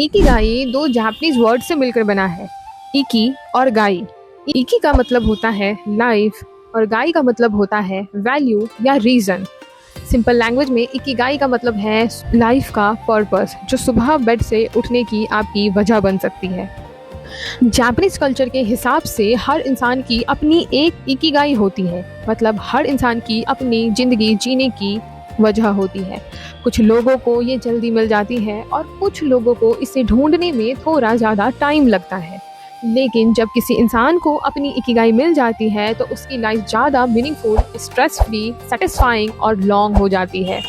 Ikigai दो Japanese word से मिलकर बना है, इकी और गाई। इकी का मतलब होता है लाइफ और गाई का मतलब होता है वैल्यू या रीजन। सिंपल लैंग्वेज में इकिगाई का मतलब है लाइफ का पर्पस, जो सुबह बेड से उठने की आपकी वजह बन सकती है। जापानीज कल्चर के हिसाब से हर इंसान की अपनी एक इकिगाई होती है, मतलब हर इंसान की अपनी ज़िंदगी जीने की वजह होती है। कुछ लोगों को ये जल्दी मिल जाती है और कुछ लोगों को इसे ढूंढने में थोड़ा ज़्यादा टाइम लगता है। लेकिन जब किसी इंसान को अपनी इकिगाई मिल जाती है तो उसकी लाइफ ज़्यादा मीनिंगफुल, स्ट्रेस फ्री, सेटिस्फाइंग और लॉन्ग हो जाती है।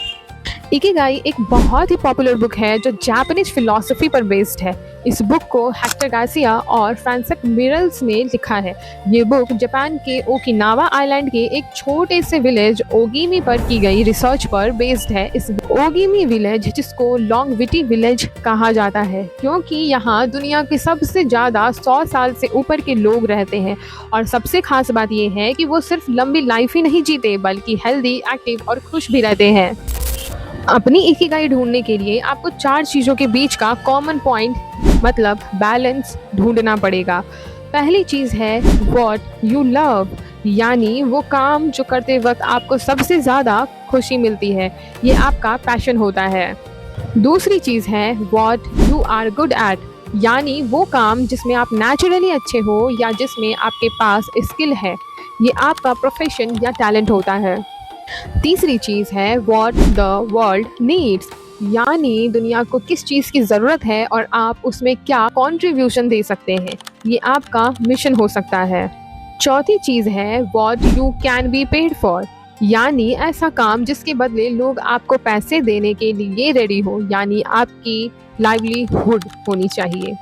इकिगाई एक बहुत ही पॉपुलर बुक है जो जापानीज फिलॉसफी पर बेस्ड है। इस बुक को हेक्टर गार्सिया और फ्रांसिस मिरल्स ने लिखा है। ये बुक जापान के ओकिनावा आइलैंड के एक छोटे से विलेज ओगिमी पर की गई रिसर्च पर बेस्ड है। इस ओगिमी विलेज, जिसको लॉन्गविटी विलेज कहा जाता है, क्योंकि यहाँ दुनिया के सबसे ज़्यादा 100 साल से ऊपर के लोग रहते हैं। और सबसे खास बात यह है कि वो सिर्फ लंबी लाइफ ही नहीं जीते, बल्कि हेल्दी, एक्टिव और खुश भी रहते हैं। अपनी इकिगाई ढूंढने के लिए आपको 4 चीज़ों के बीच का कॉमन पॉइंट, मतलब बैलेंस, ढूंढना पड़ेगा। पहली चीज़ है व्हाट यू लव, यानी वो काम जो करते वक्त आपको सबसे ज़्यादा खुशी मिलती है, ये आपका पैशन होता है। दूसरी चीज़ है what you are good at, यानी वो काम जिसमें आप नेचुरली अच्छे हो या जिसमें आपके पास स्किल है, ये आपका प्रोफेशन या टैलेंट होता है। तीसरी चीज़ है व्हाट द वर्ल्ड नीड्स, यानी दुनिया को किस चीज़ की ज़रूरत है और आप उसमें क्या कंट्रीब्यूशन दे सकते हैं, ये आपका मिशन हो सकता है। चौथी चीज़ है what you can be paid for, यानी ऐसा काम जिसके बदले लोग आपको पैसे देने के लिए रेडी हो, यानी आपकी लाइवलीहुड होनी चाहिए।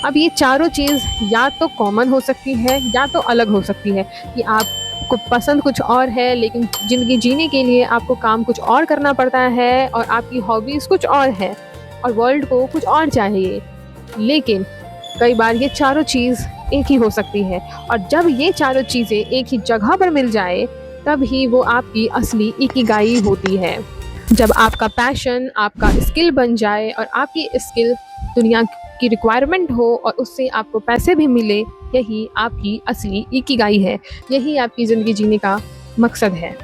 अब ये चारों चीज़ या तो कॉमन हो सकती है या तो अलग हो सकती है कि आपको पसंद कुछ और है, लेकिन ज़िंदगी जीने के लिए आपको काम कुछ और करना पड़ता है और आपकी हॉबीज़ कुछ और है और वर्ल्ड को कुछ और चाहिए। लेकिन कई बार ये चारों चीज़ एक ही हो सकती है, और जब ये चारों चीज़ें एक ही जगह पर मिल जाए तब ही वो आपकी असली इकिगाई होती है। जब आपका पैशन आपका स्किल बन जाए और आपकी स्किल दुनिया की रिक्वायरमेंट हो और उससे आपको पैसे भी मिले, यही आपकी असली इकिगाई है, यही आपकी ज़िंदगी जीने का मकसद है।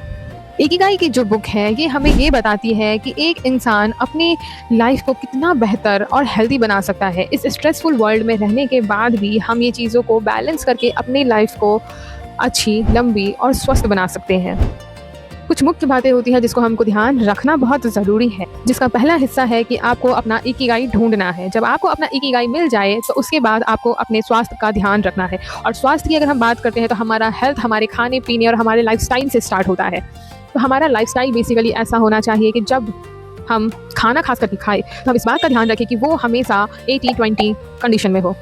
इकिगाई की जो बुक है ये हमें ये बताती है कि एक इंसान अपनी लाइफ को कितना बेहतर और हेल्दी बना सकता है। इस स्ट्रेसफुल वर्ल्ड में रहने के बाद भी हम ये चीज़ों को बैलेंस करके अपनी लाइफ को अच्छी, लंबी और स्वस्थ बना सकते हैं। कुछ मुख्य बातें होती हैं जिसको हमको ध्यान रखना बहुत ज़रूरी है, जिसका पहला हिस्सा है कि आपको अपना इकिगाई ढूंढना है। जब आपको अपना इकिगाई मिल जाए तो उसके बाद आपको अपने स्वास्थ्य का ध्यान रखना है। और स्वास्थ्य की अगर हम बात करते हैं तो हमारा हेल्थ हमारे खाने पीने और हमारे लाइफस्टाइल से स्टार्ट होता है। तो हमारा लाइफस्टाइल बेसिकली ऐसा होना चाहिए कि जब हम खाना खास करके खाएं तो हम इस बात का ध्यान रखें कि वो हमेशा 80-20 कंडीशन में हो।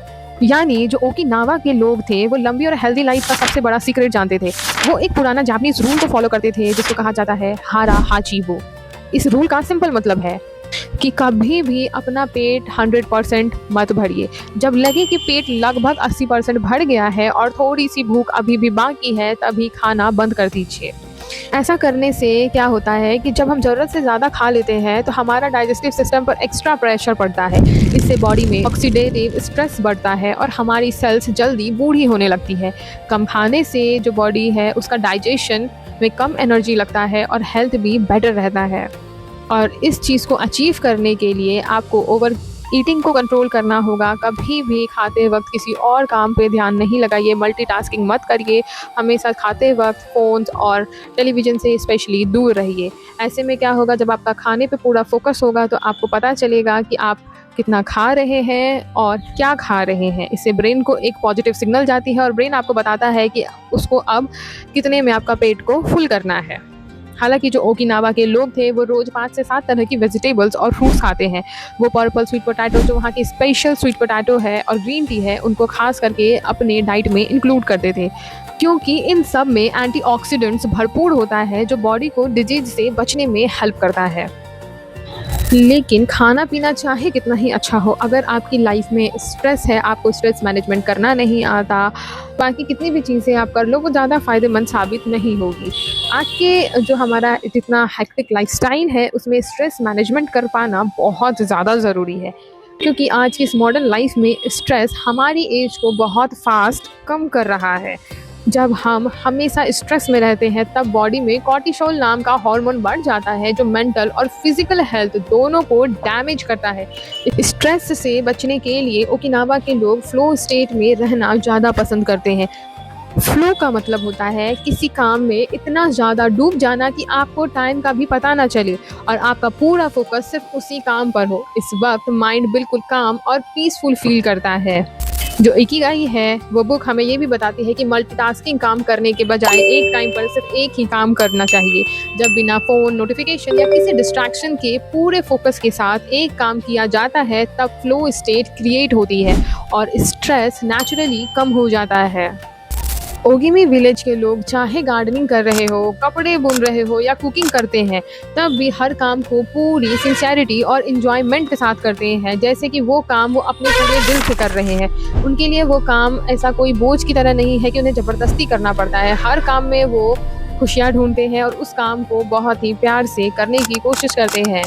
यानी जो ओकिनावा के लोग थे वो लंबी और हेल्दी लाइफ का सबसे बड़ा सीक्रेट जानते थे। वो एक पुराना जापानीज रूल को फॉलो करते थे जिसको कहा जाता है हारा हाचिबो। इस रूल का सिंपल मतलब है कि कभी भी अपना पेट 100% मत भरिए। जब लगे कि पेट लगभग 80% भर गया है और थोड़ी सी भूख अभी भी बाकी है, तभी खाना बंद कर दीजिए। ऐसा करने से क्या होता है कि जब हम ज़रूरत से ज़्यादा खा लेते हैं तो हमारा डाइजेस्टिव सिस्टम पर एक्स्ट्रा प्रेशर पड़ता है। इससे बॉडी में ऑक्सीडेटिव स्ट्रेस बढ़ता है और हमारी सेल्स जल्दी बूढ़ी होने लगती है। कम खाने से जो बॉडी है उसका डाइजेशन में कम एनर्जी लगता है और हेल्थ भी बेटर रहता है। और इस चीज़ को अचीव करने के लिए आपको ओवर ईटिंग को कंट्रोल करना होगा। कभी भी खाते वक्त किसी और काम पे ध्यान नहीं लगाइए, मल्टीटास्किंग मत करिए। हमेशा खाते वक्त फ़ोन्स और टेलीविज़न से स्पेशली दूर रहिए। ऐसे में क्या होगा, जब आपका खाने पे पूरा फोकस होगा तो आपको पता चलेगा कि आप कितना खा रहे हैं और क्या खा रहे हैं। इससे ब्रेन को एक पॉजिटिव सिग्नल जाती है और ब्रेन आपको बताता है कि उसको अब कितने में आपका पेट को फुल करना है। हालांकि जो ओकिनावा के लोग थे वो रोज़ 5 से 7 तरह की वेजिटेबल्स और फ्रूट्स खाते हैं। वो पर्पल स्वीट पोटैटो, जो वहाँ की स्पेशल स्वीट पोटैटो है, और ग्रीन टी है, उनको खास करके अपने डाइट में इंक्लूड करते थे, क्योंकि इन सब में एंटीऑक्सीडेंट्स भरपूर होता है जो बॉडी को डिजीज से बचने में हेल्प करता है। लेकिन खाना पीना चाहे कितना ही अच्छा हो, अगर आपकी लाइफ में स्ट्रेस है, आपको स्ट्रेस मैनेजमेंट करना नहीं आता, बाकी कितनी भी चीज़ें आप कर लो वो ज़्यादा फ़ायदेमंद साबित नहीं होगी। आज के जो हमारा जितना हेक्टिक लाइफस्टाइल है उसमें स्ट्रेस मैनेजमेंट कर पाना बहुत ज़्यादा ज़रूरी है। क्योंकि आज की इस मॉडर्न लाइफ में स्ट्रेस हमारी एज को बहुत फास्ट कम कर रहा है। जब हम हमेशा स्ट्रेस में रहते हैं तब बॉडी में कॉर्टिसोल नाम का हार्मोन बढ़ जाता है जो मेंटल और फिजिकल हेल्थ दोनों को डैमेज करता है। स्ट्रेस से बचने के लिए ओकिनावा के लोग फ्लो स्टेट में रहना ज़्यादा पसंद करते हैं। फ्लो का मतलब होता है किसी काम में इतना ज़्यादा डूब जाना कि आपको टाइम का भी पता ना चले और आपका पूरा फोकस सिर्फ उसी काम पर हो। इस वक्त माइंड बिल्कुल काम और पीसफुल फील करता है। जो इकिगाई है वो बुक हमें ये भी बताती है कि मल्टीटास्किंग काम करने के बजाय एक टाइम पर सिर्फ एक ही काम करना चाहिए। जब बिना फ़ोन, नोटिफिकेशन या किसी डिस्ट्रैक्शन के पूरे फोकस के साथ एक काम किया जाता है तब फ्लो स्टेट क्रिएट होती है और स्ट्रेस नेचुरली कम हो जाता है। ओगिमी विलेज के लोग चाहे गार्डनिंग कर रहे हो, कपड़े बुन रहे हो या कुकिंग करते हैं तब भी हर काम को पूरी सिंसियरिटी और इन्जॉयमेंट के साथ करते हैं, जैसे कि वो काम वो अपने पूरे दिल से कर रहे हैं। उनके लिए वो काम ऐसा कोई बोझ की तरह नहीं है कि उन्हें ज़बरदस्ती करना पड़ता है। हर काम में वो खुशियाँ ढूंढते हैं और उस काम को बहुत ही प्यार से करने की कोशिश करते हैं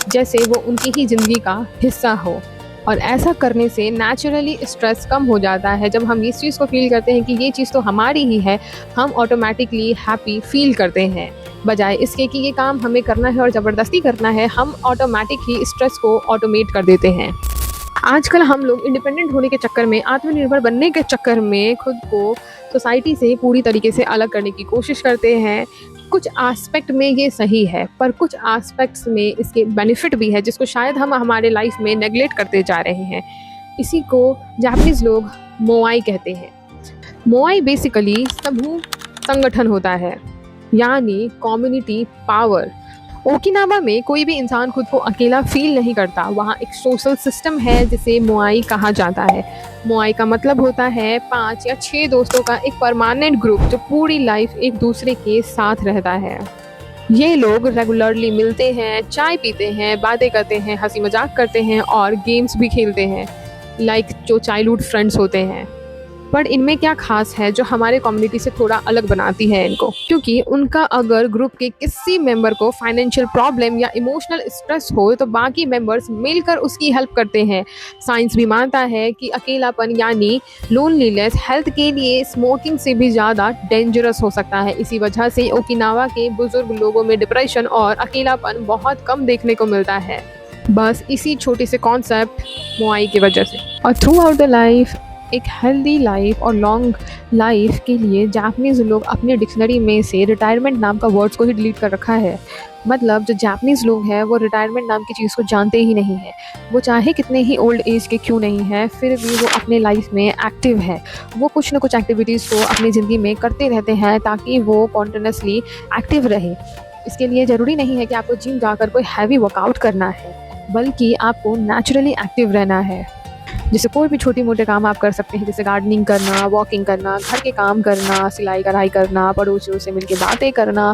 जैसे वो उनकी ही ज़िंदगी का हिस्सा हो। और ऐसा करने से नेचुरली स्ट्रेस कम हो जाता है। जब हम इस चीज़ को फील करते हैं कि ये चीज़ तो हमारी ही है, हम ऑटोमेटिकली हैप्पी फील करते हैं। बजाय इसके कि ये काम हमें करना है और ज़बरदस्ती करना है, हम ऑटोमेटिक ही स्ट्रेस को ऑटोमेट कर देते हैं। आजकल हम लोग इंडिपेंडेंट होने के चक्कर में, आत्मनिर्भर बनने के चक्कर में खुद को सोसाइटी से पूरी तरीके से अलग करने की कोशिश करते हैं। कुछ एस्पेक्ट में ये सही है पर कुछ एस्पेक्ट्स में इसके बेनिफिट भी है जिसको शायद हम हमारे लाइफ में नेगलेक्ट करते जा रहे हैं। इसी को जापानीज़ लोग मोआई कहते हैं। मोआई बेसिकली समूह संगठन होता है, यानी कम्युनिटी पावर। ओकिनावा में कोई भी इंसान खुद को अकेला फील नहीं करता। वहाँ एक सोशल सिस्टम है जिसे मोआई कहा जाता है। मोआई का मतलब होता है 5 या 6 दोस्तों का एक परमानेंट ग्रुप जो पूरी लाइफ एक दूसरे के साथ रहता है। ये लोग रेगुलरली मिलते हैं, चाय पीते हैं, बातें करते हैं, हंसी मजाक करते हैं और गेम्स भी खेलते हैं, लाइक जो चाइल्डहुड फ्रेंड्स होते हैं। पर इनमें क्या खास है जो हमारे कम्युनिटी से थोड़ा अलग बनाती है इनको, क्योंकि उनका अगर ग्रुप के किसी मेंबर को फाइनेंशियल प्रॉब्लम या इमोशनल स्ट्रेस हो तो बाकी मेंबर्स मिलकर उसकी हेल्प करते हैं। साइंस भी मानता है कि अकेलापन यानी लोनलीनेस हेल्थ के लिए स्मोकिंग से भी ज़्यादा डेंजरस हो सकता है। इसी वजह से ओकिनावा के बुजुर्ग लोगों में डिप्रेशन और अकेलापन बहुत कम देखने को मिलता है, बस इसी छोटे से कॉन्सेप्ट मोआई की वजह से। और थ्रू आउट द लाइफ एक हेल्दी लाइफ और लॉन्ग लाइफ के लिए जापानीज़ लोग अपने डिक्शनरी में से रिटायरमेंट नाम का वर्ड्स को ही डिलीट कर रखा है। मतलब जो जापानीज़ लोग हैं वो रिटायरमेंट नाम की चीज़ को जानते ही नहीं है। वो चाहे कितने ही ओल्ड एज के क्यों नहीं है फिर भी वो अपने लाइफ में एक्टिव है। वो कुछ ना कुछ एक्टिविटीज़ को अपनी ज़िंदगी में करते रहते हैं ताकि वो कॉन्टिन्यूसली एक्टिव रहे। इसके लिए ज़रूरी नहीं है कि आपको जिम जाकर कोई हैवी वर्कआउट करना है, बल्कि आपको नेचुरली एक्टिव रहना है। जैसे कोई भी छोटे मोटे काम आप कर सकते हैं, जैसे गार्डनिंग करना, वॉकिंग करना, घर के काम करना, सिलाई कढ़ाई करना, पड़ोसियों से मिलकर बातें करना।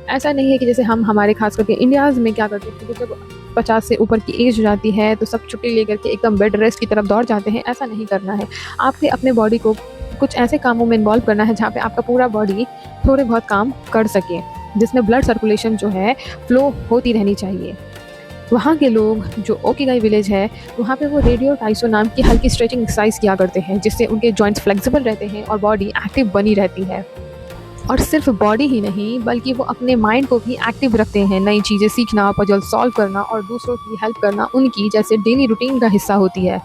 ऐसा नहीं है कि जैसे हम हमारे खास करके इंडियाज़ में क्या करते हैं कि जब 50 से ऊपर की एज हो जाती है तो सब छुट्टी लेकर के एकदम बेड रेस्ट की तरफ दौड़ जाते हैं। ऐसा नहीं करना है। आपके अपने बॉडी को कुछ ऐसे कामों में इन्वॉल्व करना है जहाँ पे आपका पूरा बॉडी थोड़े बहुत काम कर सके, जिसमें ब्लड सर्कुलेशन जो है फ्लो होती रहनी चाहिए। वहाँ के लोग जो ओकिगाई विलेज है वहाँ पे वो रेडियो टाइसो नाम की हल्की स्ट्रेचिंग एक्सरसाइज किया करते हैं जिससे उनके जॉइंट्स फ्लेक्सिबल रहते हैं और बॉडी एक्टिव बनी रहती है। और सिर्फ बॉडी ही नहीं बल्कि वो अपने माइंड को भी एक्टिव रखते हैं। नई चीज़ें सीखना, पजल सॉल्व करना और दूसरों की हेल्प करना उनकी जैसे डेली रूटीन का हिस्सा होती है।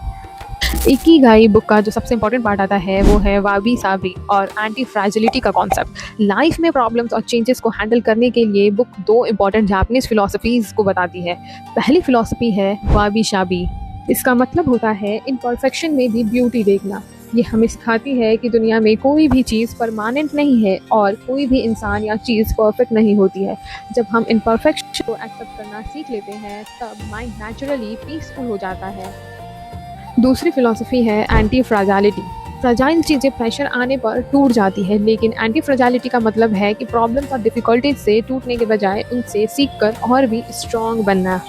इकिगाई बुक का जो सबसे इंपॉर्टेंट पार्ट आता है वो है वाबी साबी और एंटी फ्रैजिलिटी का कॉन्सेप्ट। लाइफ में प्रॉब्लम्स और चेंजेस को हैंडल करने के लिए बुक 2 इंपॉर्टेंट जापानीज फिलॉसफीज़ को बताती है। पहली फिलॉसफी है वाबी शाबी। इसका मतलब होता है इम्परफेक्शन में भी ब्यूटी देखना। ये हमें सिखाती है कि दुनिया में कोई भी चीज़ परमानेंट नहीं है और कोई भी इंसान या चीज़ परफेक्ट नहीं होती है। जब हम इम्परफेक्शन को एक्सेप्ट करना सीख लेते हैं तब माइंड नेचुरली पीसफुल हो जाता है। दूसरी फिलॉसफी है एंटी फ्रैजाइलिटी। फ्रजाइल चीज़ें प्रेशर आने पर टूट जाती है, लेकिन एंटी फ्रजाइलिटी का मतलब है कि प्रॉब्लम्स और डिफ़िकल्टीज से टूटने के बजाय उनसे सीखकर और भी स्ट्रॉन्ग बनना।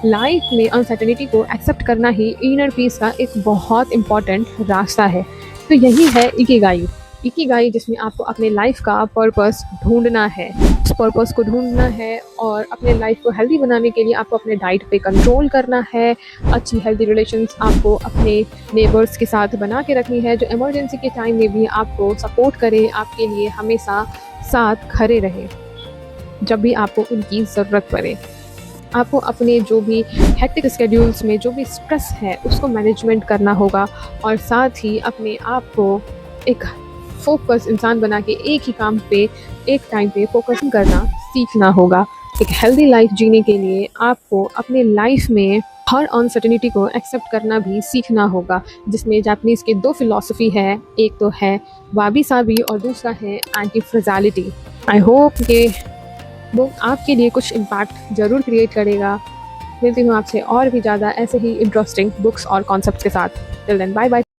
लाइफ में अनसर्टेनिटी को एक्सेप्ट करना ही इनर पीस का एक बहुत इम्पॉर्टेंट रास्ता है। तो यही है इकिगाई। इकिगाई जिसमें आपको अपने लाइफ का पर्पस ढूंढना है। उस पर्पस को ढूंढना है और अपने लाइफ को हेल्दी बनाने के लिए आपको अपने डाइट पे कंट्रोल करना है। अच्छी हेल्दी रिलेशंस आपको अपने नेबर्स के साथ बना के रखनी है, जो इमरजेंसी के टाइम में भी आपको सपोर्ट करे, आपके लिए हमेशा साथ खड़े रहे जब भी आपको उनकी ज़रूरत पड़े। आपको अपने जो भी हेक्टिक स्केड्यूल्स में जो भी स्ट्रेस है उसको मैनेजमेंट करना होगा और साथ ही अपने आप को एक फोकस इंसान बना के एक ही काम पे एक टाइम पे फोकस करना सीखना होगा। एक हेल्दी लाइफ जीने के लिए आपको अपने लाइफ में हर अनसर्टेनिटी को एक्सेप्ट करना भी सीखना होगा, जिसमें जापानीज़ के 2 फिलॉसफी है, एक तो है वाबी साबी और दूसरा है एंटी फ्रेजालिटी। आई होप ये बुक आपके लिए कुछ इम्पैक्ट ज़रूर क्रिएट करेगा। मिलती हूँ आपसे और भी ज़्यादा ऐसे ही इंटरेस्टिंग बुक्स और कॉन्सेप्ट्स के साथ। Till then bye bye.